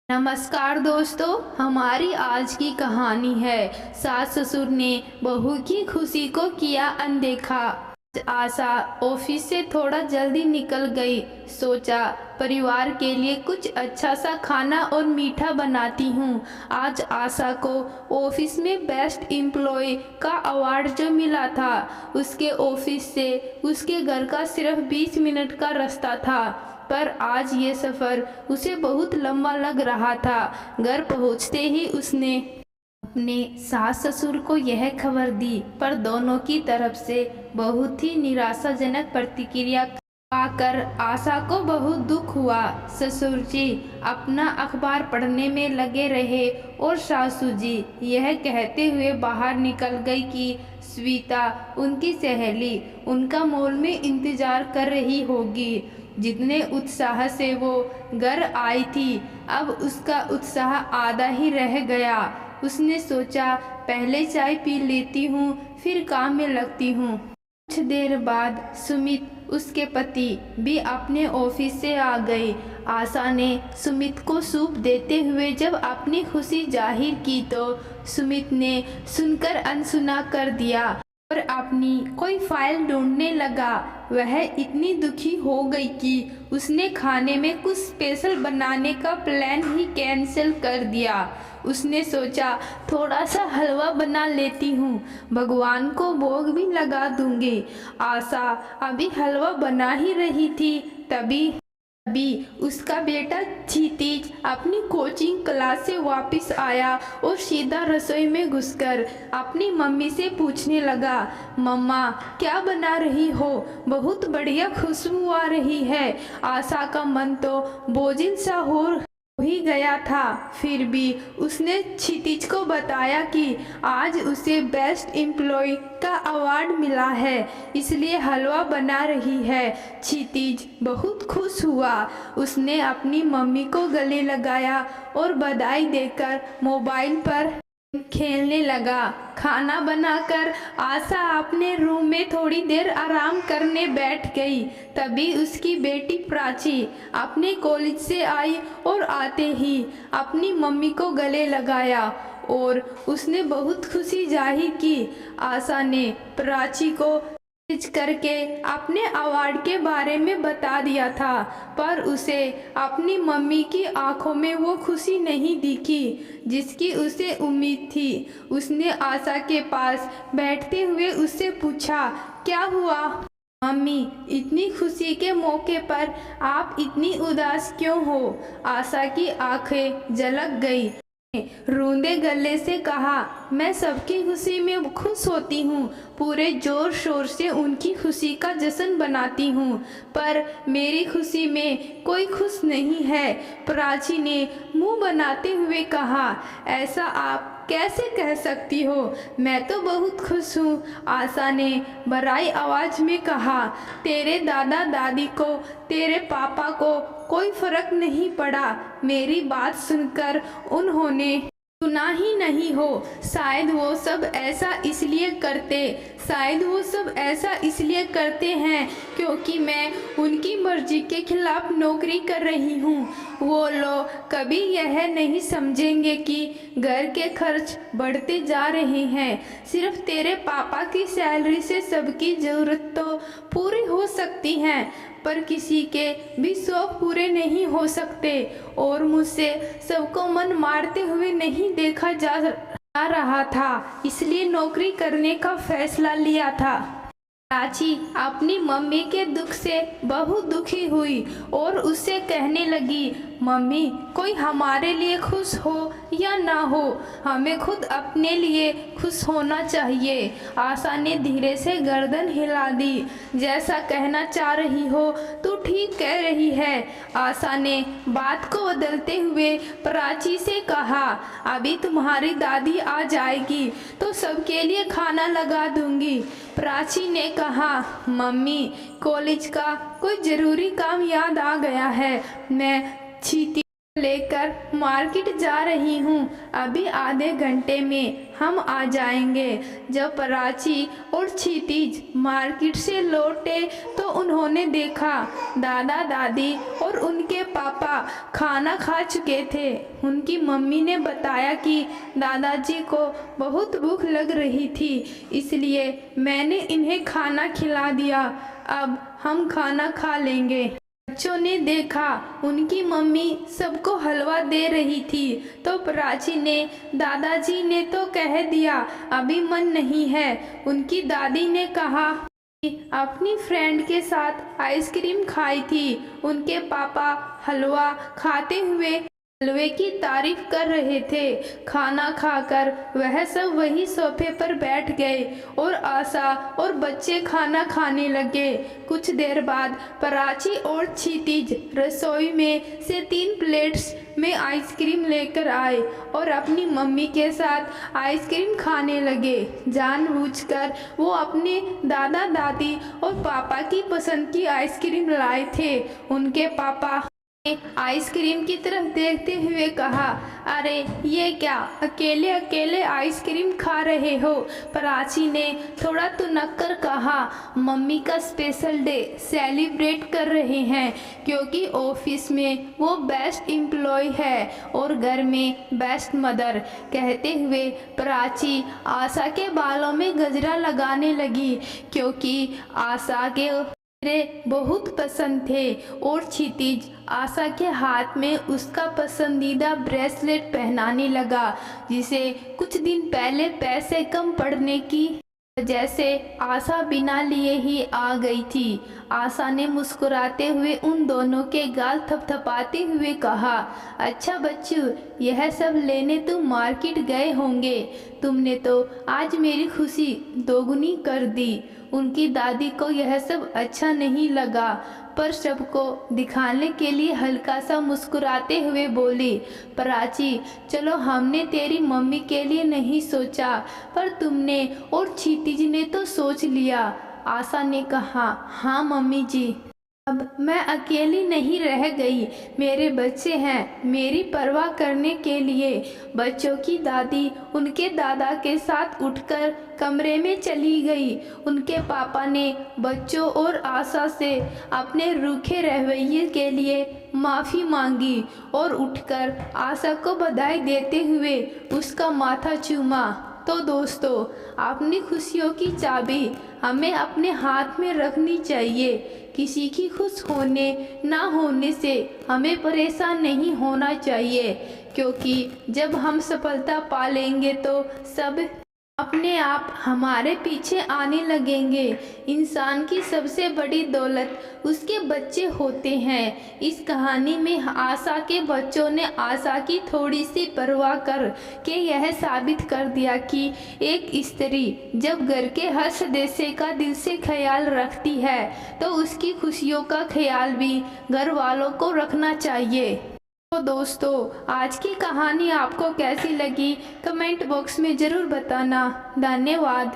नमस्कार दोस्तों, हमारी आज की कहानी है सास ससुर ने बहू की खुशी को किया अनदेखा। आशा ऑफिस से थोड़ा जल्दी निकल गई। सोचा परिवार के लिए कुछ अच्छा सा खाना और मीठा बनाती हूँ। आज आशा को ऑफिस में बेस्ट एम्प्लॉय का अवार्ड जो मिला था, उसके ऑफिस से उसके घर का सिर्फ 20 मिनट का रास्ता था। पर आज ये सफ़र उसे बहुत लंबा लग रहा था। घर पहुंचते ही उसने अपने सास ससुर को यह खबर दी, पर दोनों की तरफ से बहुत ही निराशाजनक प्रतिक्रिया पाकर आशा को बहुत दुख हुआ। ससुर जी अपना अखबार पढ़ने में लगे रहे और सासू जी यह कहते हुए बाहर निकल गई कि स्वीता, उनकी सहेली, उनका मॉल में इंतजार कर रही होगी। जितने उत्साह से वो घर आई थी, अब उसका उत्साह आधा ही रह गया। उसने सोचा पहले चाय पी लेती हूँ, फिर काम में लगती हूँ। कुछ देर बाद सुमित, उसके पति, भी अपने ऑफिस से आ गए। आशा ने सुमित को सूप देते हुए जब अपनी खुशी जाहिर की तो सुमित ने सुनकर अनसुना कर दिया और अपनी कोई फाइल ढूंढने लगा। वह इतनी दुखी हो गई कि उसने खाने में कुछ स्पेशल बनाने का प्लान ही कैंसिल कर दिया। उसने सोचा थोड़ा सा हलवा बना लेती हूँ, भगवान को भोग भी लगा दूंगी। आशा अभी हलवा बना ही रही थी, तभी उसका बेटा क्षितिज अपनी कोचिंग क्लास से वापस आया और सीधा रसोई में घुसकर अपनी मम्मी से पूछने लगा, मम्मा क्या बना रही हो? बहुत बढ़िया खुशबू आ रही है। आशा का मन तो बोझिल सा हो ही गया था, फिर भी उसने क्षितिज को बताया कि आज उसे बेस्ट एम्प्लॉय का अवार्ड मिला है, इसलिए हलवा बना रही है। क्षितिज बहुत खुश हुआ। उसने अपनी मम्मी को गले लगाया और बधाई देकर मोबाइल पर खेलने लगा। खाना बनाकर आशा अपने रूम में थोड़ी देर आराम करने बैठ गई। तभी उसकी बेटी प्राची अपने कॉलेज से आई और आते ही अपनी मम्मी को गले लगाया और उसने बहुत खुशी जाहिर की। आशा ने प्राची को करके अपने अवार्ड के बारे में बता दिया था, पर उसे अपनी मम्मी की आंखों में वो खुशी नहीं दिखी जिसकी उसे उम्मीद थी। उसने आशा के पास बैठते हुए उससे पूछा, क्या हुआ मम्मी, इतनी खुशी के मौके पर आप इतनी उदास क्यों हो? आशा की आंखें झलक गई। रोंदे गले से कहा, मैं सबकी खुशी में खुश होती हूँ, पूरे जोर शोर से उनकी खुशी का जश्न बनाती हूँ, पर मेरी खुशी में कोई खुश नहीं है। प्राची ने मुंह बनाते हुए कहा, ऐसा आप कैसे कह सकती हो? मैं तो बहुत खुश हूँ। आशा ने भराई आवाज में कहा, तेरे दादा दादी को, तेरे पापा को कोई फर्क नहीं पड़ा। मेरी बात सुनकर उन्होंने सुना ही नहीं हो। शायद वो सब ऐसा इसलिए करते हैं क्योंकि मैं उनकी मर्जी के खिलाफ नौकरी कर रही हूँ। वो लोग कभी यह नहीं समझेंगे कि घर के खर्च बढ़ते जा रहे हैं। सिर्फ तेरे पापा की सैलरी से सबकी ज़रूरत तो पूरी हो सकती है, पर किसी के भी शौक पूरे नहीं हो सकते, और मुझसे सबको मन मारते हुए नहीं देखा जा रहा था, इसलिए नौकरी करने का फैसला लिया था। प्राची अपनी मम्मी के दुख से बहुत दुखी हुई और उससे कहने लगी, मम्मी, कोई हमारे लिए खुश हो या ना हो, हमें खुद अपने लिए खुश होना चाहिए। आशा ने धीरे से गर्दन हिला दी, जैसा कहना चाह रही हो तू ठीक कह रही है। आशा ने बात को बदलते हुए प्राची से कहा, अभी तुम्हारी दादी आ जाएगी तो सबके लिए खाना लगा दूंगी। प्राची ने कहा, मम्मी, कॉलेज का कोई ज़रूरी काम याद आ गया है, मैं लेकर मार्केट जा रही हूँ। अभी आधे घंटे में हम आ जाएंगे। जब प्राची और क्षितिज मार्केट से लौटे तो उन्होंने देखा दादा दादी और उनके पापा खाना खा चुके थे। उनकी मम्मी ने बताया कि दादाजी को बहुत भूख लग रही थी, इसलिए मैंने इन्हें खाना खिला दिया। अब हम खाना खा लेंगे। बच्चों ने देखा उनकी मम्मी सबको हलवा दे रही थी, तो प्राची ने दादाजी ने तो कह दिया अभी मन नहीं है। उनकी दादी ने कहा कि अपनी फ्रेंड के साथ आइसक्रीम खाई थी। उनके पापा हलवा खाते हुए हलवे की तारीफ कर रहे थे। खाना खाकर वह सब वही सोफे पर बैठ गए और आशा और बच्चे खाना खाने लगे। कुछ देर बाद प्राची और क्षितिज रसोई में से 3 प्लेट्स में आइसक्रीम लेकर आए और अपनी मम्मी के साथ आइसक्रीम खाने लगे। जानबूझकर वो अपने दादा दादी और पापा की पसंद की आइसक्रीम लाए थे। उनके पापा आइसक्रीम की तरफ देखते हुए कहा, अरे ये क्या अकेले अकेले आइसक्रीम खा रहे हो? प्राची ने थोड़ा तुनक्कर कहा, मम्मी का स्पेशल डे सेलिब्रेट कर रहे हैं क्योंकि ऑफिस में वो बेस्ट एम्प्लॉय है और घर में बेस्ट मदर। कहते हुए प्राची आशा के बालों में गजरा लगाने लगी क्योंकि आशा के बहुत पसंद थे और क्षितिज आशा के हाथ में उसका पसंदीदा ब्रेसलेट पहनाने लगा, जिसे कुछ दिन पहले पैसे कम पड़ने की वजह से आशा बिना लिए ही आ गई थी। आशा ने मुस्कुराते हुए उन दोनों के गाल थपथपाते हुए कहा, अच्छा बच्चों, यह सब लेने तुम मार्केट गए होंगे। तुमने तो आज मेरी खुशी दोगुनी कर दी। उनकी दादी को यह सब अच्छा नहीं लगा, पर सबको दिखाने के लिए हल्का सा मुस्कुराते हुए बोली, प्राची चलो, हमने तेरी मम्मी के लिए नहीं सोचा, पर तुमने और क्षितिज ने तो सोच लिया। आशा ने कहा, हाँ मम्मी जी, अब मैं अकेली नहीं रह गई। मेरे बच्चे हैं मेरी परवाह करने के लिए। बच्चों की दादी उनके दादा के साथ उठकर कमरे में चली गई। उनके पापा ने बच्चों और आशा से अपने रूखे रवैये के लिए माफ़ी मांगी और उठकर आशा को बधाई देते हुए उसका माथा चूमा। तो दोस्तों, अपनी खुशियों की चाबी हमें अपने हाथ में रखनी चाहिए। किसी की खुश होने ना होने से हमें परेशान नहीं होना चाहिए, क्योंकि जब हम सफलता पा लेंगे तो सब अपने आप हमारे पीछे आने लगेंगे। इंसान की सबसे बड़ी दौलत उसके बच्चे होते हैं। इस कहानी में आशा के बच्चों ने आशा की थोड़ी सी परवाह कर के यह साबित कर दिया कि एक स्त्री जब घर के हर सदस्य का दिल से ख्याल रखती है तो उसकी खुशियों का ख्याल भी घर वालों को रखना चाहिए। तो दोस्तों, आज की कहानी आपको कैसी लगी कमेंट बॉक्स में ज़रूर बताना। धन्यवाद।